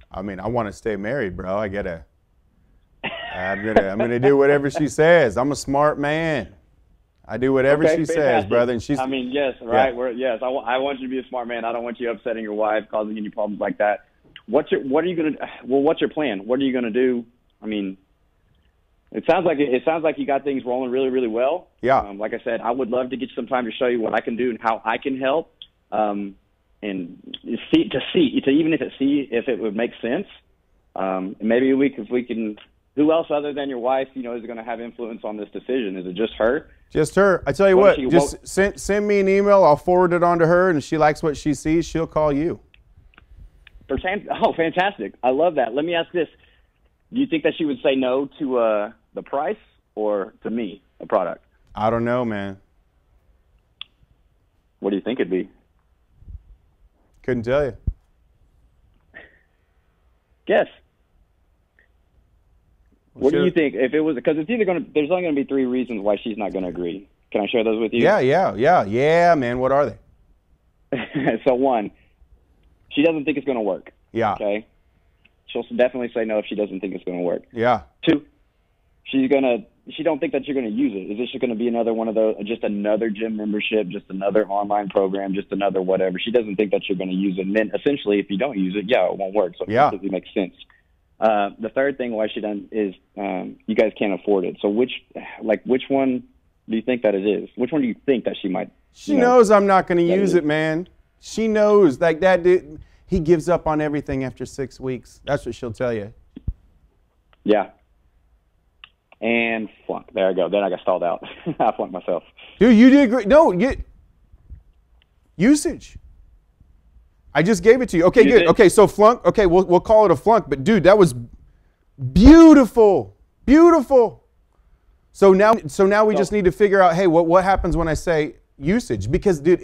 I mean, I want to stay married, bro. I'm gonna do whatever she says. I'm a smart man. I do whatever she says, brother. And I mean, yes, right. Yeah. I want you to be a smart man. I don't want you upsetting your wife, causing any problems like that. What's your plan? What are you gonna do? I mean, it sounds like you got things rolling really, really well. Yeah. Like I said, I would love to get you some time to show you what I can do and how I can help, and even if it would make sense. Maybe if we can. Who else other than your wife, is going to have influence on this decision? Is it just her? Just her. I tell you what, just send me an email. I'll forward it on to her, and if she likes what she sees, she'll call you. Oh, fantastic. I love that. Let me ask this. Do you think that she would say no to the price or to me, a product? I don't know, man. What do you think it'd be? Couldn't tell you. Guess. What do you think? If it was, because it's either there's only going to be 3 reasons why she's not going to agree. Can I share those with you? Yeah, man. What are they? So 1, she doesn't think it's going to work. Yeah. Okay. She'll definitely say no if she doesn't think it's going to work. Yeah. 2, she don't think that you're going to use it. Is this going to be another one of those, just another gym membership, just another online program, just another whatever? She doesn't think that you're going to use it. And then essentially, if you don't use it, it won't work. So it completely makes sense. The third thing why she done is you guys can't afford it. So which one do you think that it is? Which one do you think that she might? She knows I'm not going to use it, man. She knows like that. He gives up on everything after 6 weeks. That's what she'll tell you. Yeah. And flunk. There I go. Then I got stalled out. I flunked myself. Dude, you did great. No, usage. I just gave it to you. Okay, good. Okay, so flunk. Okay, we'll call it a flunk. But dude, that was beautiful, beautiful. So now we just need to figure out, hey, what happens when I say usage? Because dude,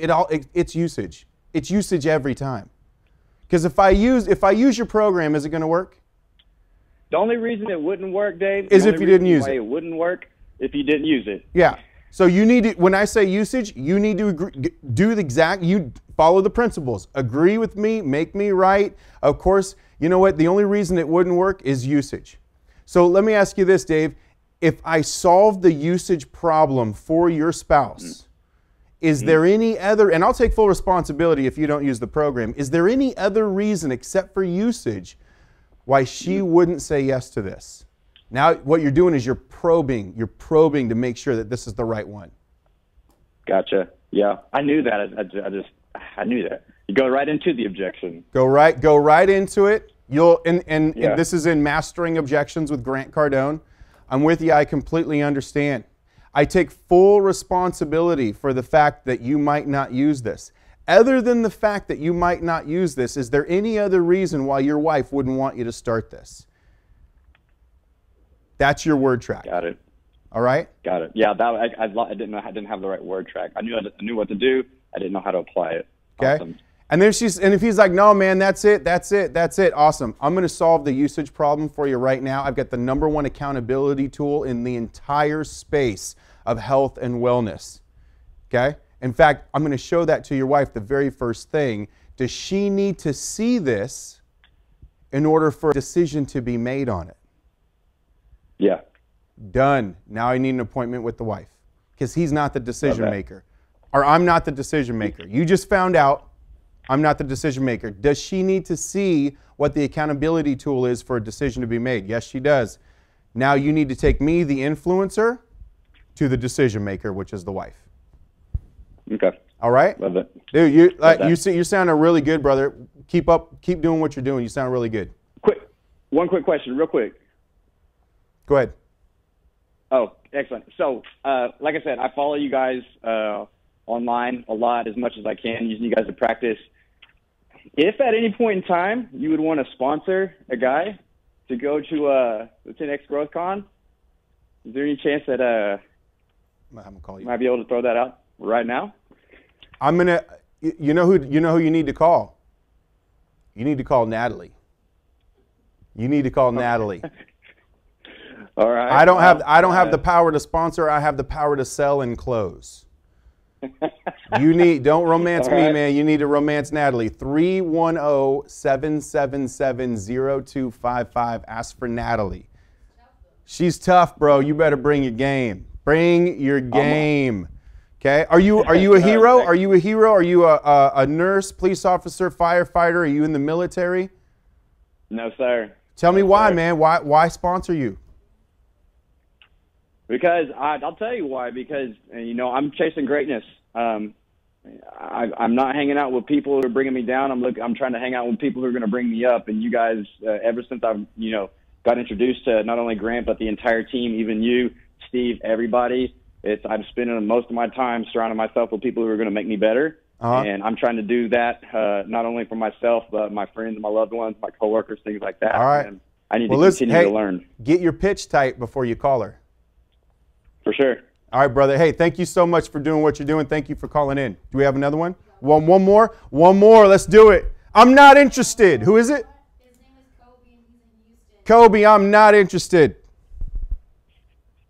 it's usage. It's usage every time. Because if I use your program, is it going to work? The only reason it wouldn't work, Dave, is if you didn't use it. It wouldn't work if you didn't use it. Yeah. So you need to, when I say usage, you need to you follow the principles. Agree with me, make me right. Of course, you know what? The only reason it wouldn't work is usage. So let me ask you this, Dave. If I solve the usage problem for your spouse, is there any other, and I'll take full responsibility if you don't use the program, is there any other reason except for usage why she wouldn't say yes to this? Now what you're doing is you're probing to make sure that this is the right one. Gotcha. Yeah, I knew that. I knew that. You go right into the objection. Go right into it. And this is in Mastering Objections with Grant Cardone. I'm with you. I completely understand. I take full responsibility for the fact that you might not use this. Other than the fact that you might not use this, is there any other reason why your wife wouldn't want you to start this? That's your word track. Got it. All right? Got it. Yeah, I didn't know. I didn't have the right word track. I knew what to do. I didn't know how to apply it. Okay. Awesome. And then if he's like, no, man, that's it. Awesome. I'm going to solve the usage problem for you right now. I've got the #1 accountability tool in the entire space of health and wellness. Okay? In fact, I'm going to show that to your wife the very first thing. Does she need to see this in order for a decision to be made on it? Yeah. Done. Now I need an appointment with the wife because he's not the decision maker. Or I'm not the decision maker. You just found out I'm not the decision maker. Does she need to see what the accountability tool is for a decision to be made? Yes, she does. Now you need to take me, the influencer, to the decision maker, which is the wife. Okay. All right? Love it. Dude, you're sounding really good, brother. Keep doing what you're doing. You sound really good. One quick question, real quick. Go ahead. Oh, excellent. So, like I said, I follow you guys online a lot, as much as I can, using you guys to practice. If at any point in time you would want to sponsor a guy to go to the 10X Growth Con, is there any chance that I'm gonna call you. might be able to throw that out right now? You know who you need to call? You need to call Natalie. You need to call Natalie. All right. I don't have the power to sponsor. I have the power to sell and close. Don't romance me, man. You need to romance Natalie. 310-777-0255. Ask for Natalie. She's tough, bro. You better bring your game. Bring your game. Okay. Are you a hero? Are you a hero? Are you a nurse, police officer, firefighter? Are you in the military? No, sir. Tell me why, man. Why sponsor you? Because I'll tell you why. Because I'm chasing greatness. I'm not hanging out with people who are bringing me down. I'm trying to hang out with people who are going to bring me up. And you guys, ever since I've got introduced to not only Grant but the entire team, even you, Steve, everybody, I'm spending most of my time surrounding myself with people who are going to make me better. And I'm trying to do that not only for myself but my friends, my loved ones, my coworkers, things like that. All right. And I need to continue to learn. Get your pitch tight before you call her. For sure. All right, brother. Hey, thank you so much for doing what you're doing. Thank you for calling in. Do we have another one? One more? One more. Let's do it. I'm not interested. Who is it? His name is Kobe and he's in Houston. Kobe, I'm not interested.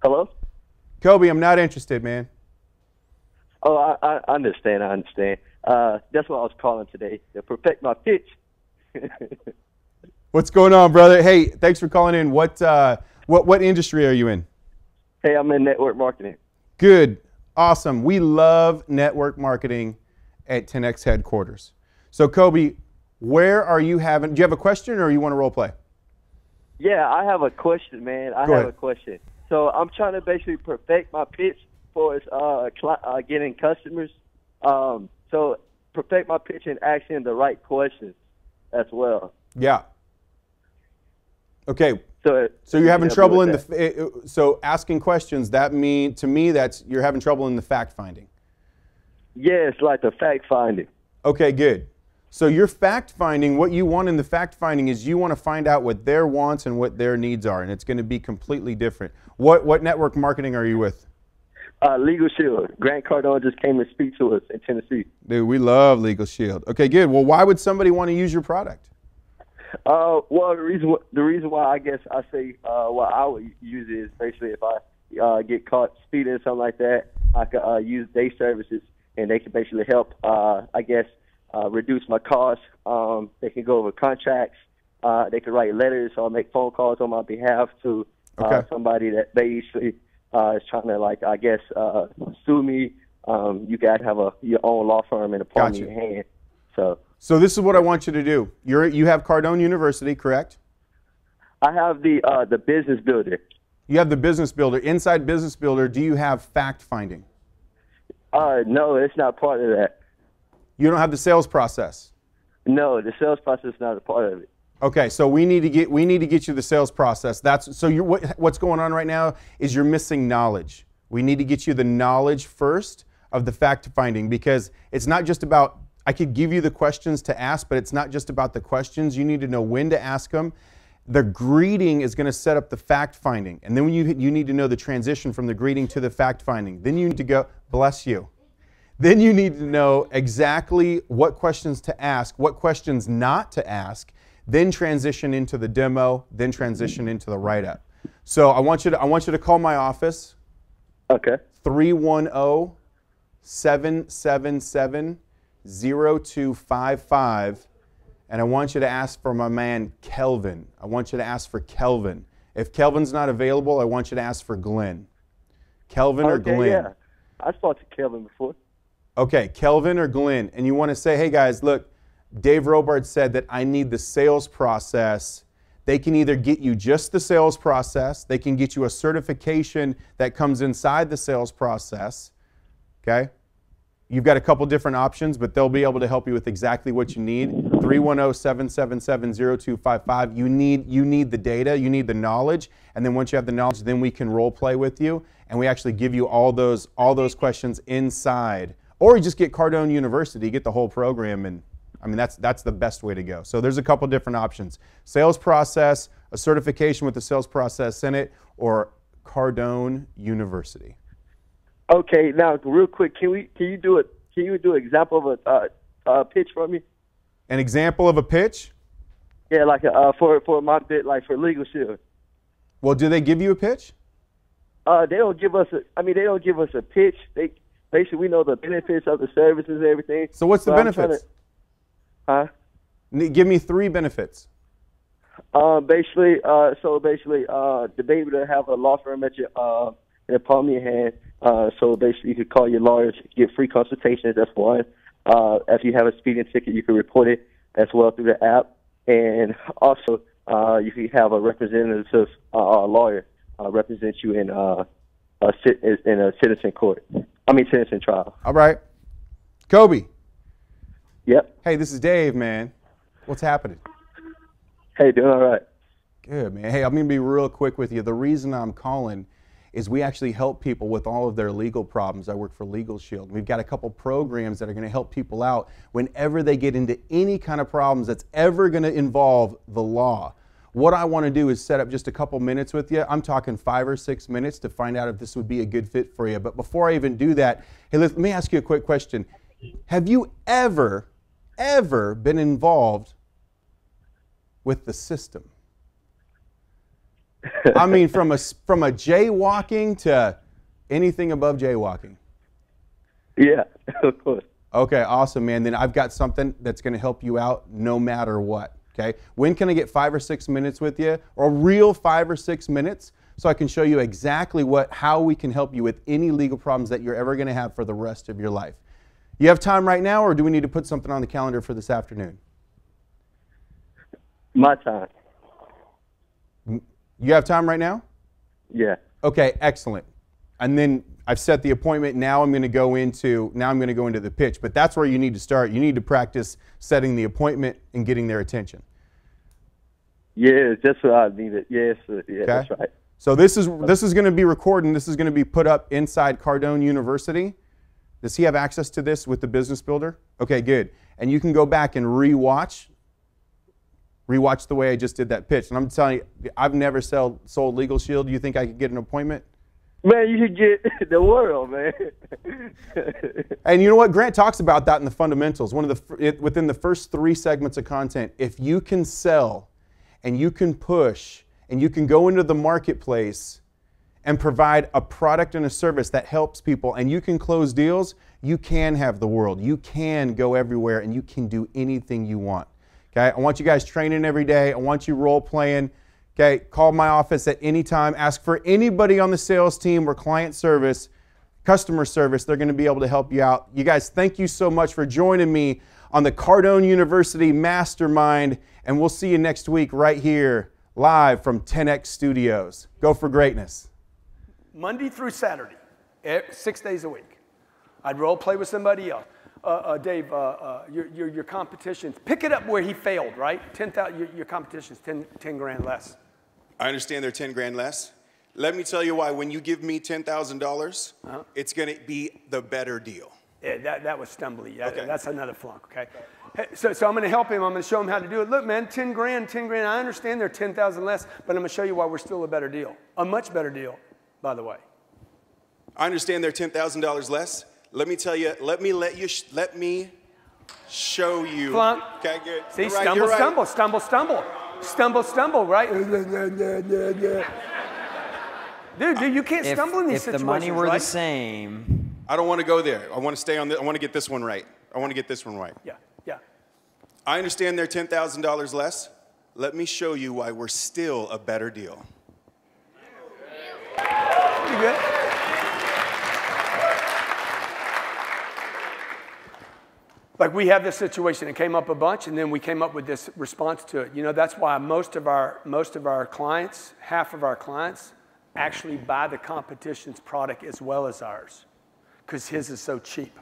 Hello? Kobe, I'm not interested, man. Oh, I understand. That's what I was calling today, to perfect my pitch. What's going on, brother? Hey, thanks for calling in. What industry are you in? Hey, I'm in network marketing. Good. Awesome. We love network marketing at 10X headquarters. So, Kobe, where are you do you have a question or you want to role play? Yeah, I have a question, man. I have a question. So I'm trying to basically perfect my pitch for getting customers. So perfect my pitch and asking the right questions as well. Yeah. Okay. So you're having trouble in so asking questions, to me, that's you're having trouble in the fact finding. Yeah, it's like the fact finding. Okay, good. So your fact finding, what you want in the fact finding is you want to find out what their wants and what their needs are, and it's going to be completely different. What network marketing are you with? Legal Shield. Grant Cardone just came to speak to us in Tennessee. Dude, we love Legal Shield. Okay, good. Well, why would somebody want to use your product? Well, the reason why I guess I say what I would use it is basically if I get caught speeding or something like that, I could use their services, and they can basically help, reduce my costs. They can go over contracts. They can write letters or make phone calls on my behalf to somebody that basically is trying to, sue me. You got to have your own law firm in the palm of your hand. So this is what I want you to do. You have Cardone University, correct? I have the Business Builder. You have the Business Builder. Inside Business Builder, do you have fact finding? No, it's not part of that. You don't have the sales process? No, the sales process is not a part of it. Okay, so we need to get you the sales process. What's going on right now is you're missing knowledge. We need to get you the knowledge first of the fact finding, because it's not just about, I could give you the questions to ask, but it's not just about the questions. You need to know when to ask them. The greeting is going to set up the fact finding, and then you need to know the transition from the greeting to the fact finding. Then you need to go, bless you. Then you need to know exactly what questions to ask, what questions not to ask, then transition into the demo, then transition into the write-up. So I want you to call my office. Okay. 310-777-0255. And I want you to ask for my man, Kelvin. I want you to ask for Kelvin. If Kelvin's not available, I want you to ask for Glenn. Kelvin or Glenn? Yeah. I spoke to Kelvin before. Okay, Kelvin or Glenn. And you want to say, hey guys, look, Dave Robart said that I need the sales process. They can either get you just the sales process, they can get you a certification that comes inside the sales process, okay? You've got a couple different options, but they'll be able to help you with exactly what you need. 310-777-0255. You need the data, you need the knowledge, and then once you have the knowledge, then we can role play with you, and we actually give you all those questions inside. Or you just get Cardone University, get the whole program, and I mean that's the best way to go. So there's a couple different options. Sales process, a certification with the sales process in it, or Cardone University. Okay, now real quick, can you do an example of a pitch for me? An example of a pitch? Yeah, like for my bit, like for Legal Shield. Well, do they give you a pitch? They don't give us a pitch. They basically, we know the benefits of the services and everything. So what's the benefits? Give me 3 benefits. Basically, to be able to have a law firm at your in the palm of your hand. So basically, you could call your lawyers, get free consultations. That's one. If you have a speeding ticket, you can report it as well through the app. And also, you can have a representative lawyer represent you in a citizen court. Citizen trial. All right. Kobe. Yep. Hey, this is Dave, man. What's happening? Hey, doing all right. Good, man. Hey, I'm going to be real quick with you. The reason I'm calling is we actually help people with all of their legal problems. I work for Legal Shield. We've got a couple programs that are going to help people out whenever they get into any kind of problems that's ever going to involve the law. What I want to do is set up just a couple minutes with you. I'm talking 5 or 6 minutes to find out if this would be a good fit for you. But before I even do that, hey, let me ask you a quick question. Have you ever been involved with the system? I mean, from a jaywalking to anything above jaywalking. Yeah, of course. Okay, awesome, man. Then I've got something that's going to help you out no matter what. Okay, when can I get 5 or 6 minutes with you, or a real 5 or 6 minutes, so I can show you exactly how we can help you with any legal problems that you're ever going to have for the rest of your life. You have time right now, or do we need to put something on the calendar for this afternoon? My time. You have time right now? Yeah. Okay, excellent. And then I've set the appointment. Now I'm going to go into the pitch. But that's where you need to start. You need to practice setting the appointment and getting their attention. Yeah, that's what I needed. Yes, yeah, okay. That's right. So this is going to be recorded. This is going to be put up inside Cardone University. Does he have access to this with the Business Builder? Okay, good. And you can go back and rewatch the way I just did that pitch. And I'm telling you, I've never sold Legal Shield. Do you think I could get an appointment? Man, you should get the world, man. And you know what? Grant talks about that in the fundamentals. Within the first 3 segments of content, if you can sell and you can push and you can go into the marketplace and provide a product and a service that helps people and you can close deals, you can have the world. You can go everywhere and you can do anything you want. Okay? I want you guys training every day. I want you role playing. Okay? Call my office at any time. Ask for anybody on the sales team or client service, customer service. They're going to be able to help you out. You guys, thank you so much for joining me on the Cardone University Mastermind, and we'll see you next week right here live from 10X Studios. Go for greatness. Monday through Saturday, 6 days a week. I'd role play with somebody else. Dave, your competition, pick it up where he failed, right? 10,000. Your competition's 10 grand less. I understand they're 10 grand less. Let me tell you why. When you give me $10,000, it's going to be the better deal. Yeah, that was stumbly. Okay. That's another flunk, okay? Hey, so I'm going to help him. I'm going to show him how to do it. Look, man, 10 grand. I understand they're 10,000 less, but I'm going to show you why we're still a better deal. A much better deal, by the way. I understand they're $10,000 less. Let me tell you, let me show you. Flunk. Okay, good. See, you're right, stumble, right? Dude, you can't stumble in these situations, if the money were right? the same. I don't want to go there. I want to stay on I want to get this one right. Yeah. I understand they're $10,000 less. Let me show you why we're still a better deal. You good? Like we have this situation, it came up a bunch, and then we came up with this response to it. You know, that's why most of our clients, half of our clients, actually buy the competition's product as well as ours, because his is so cheap.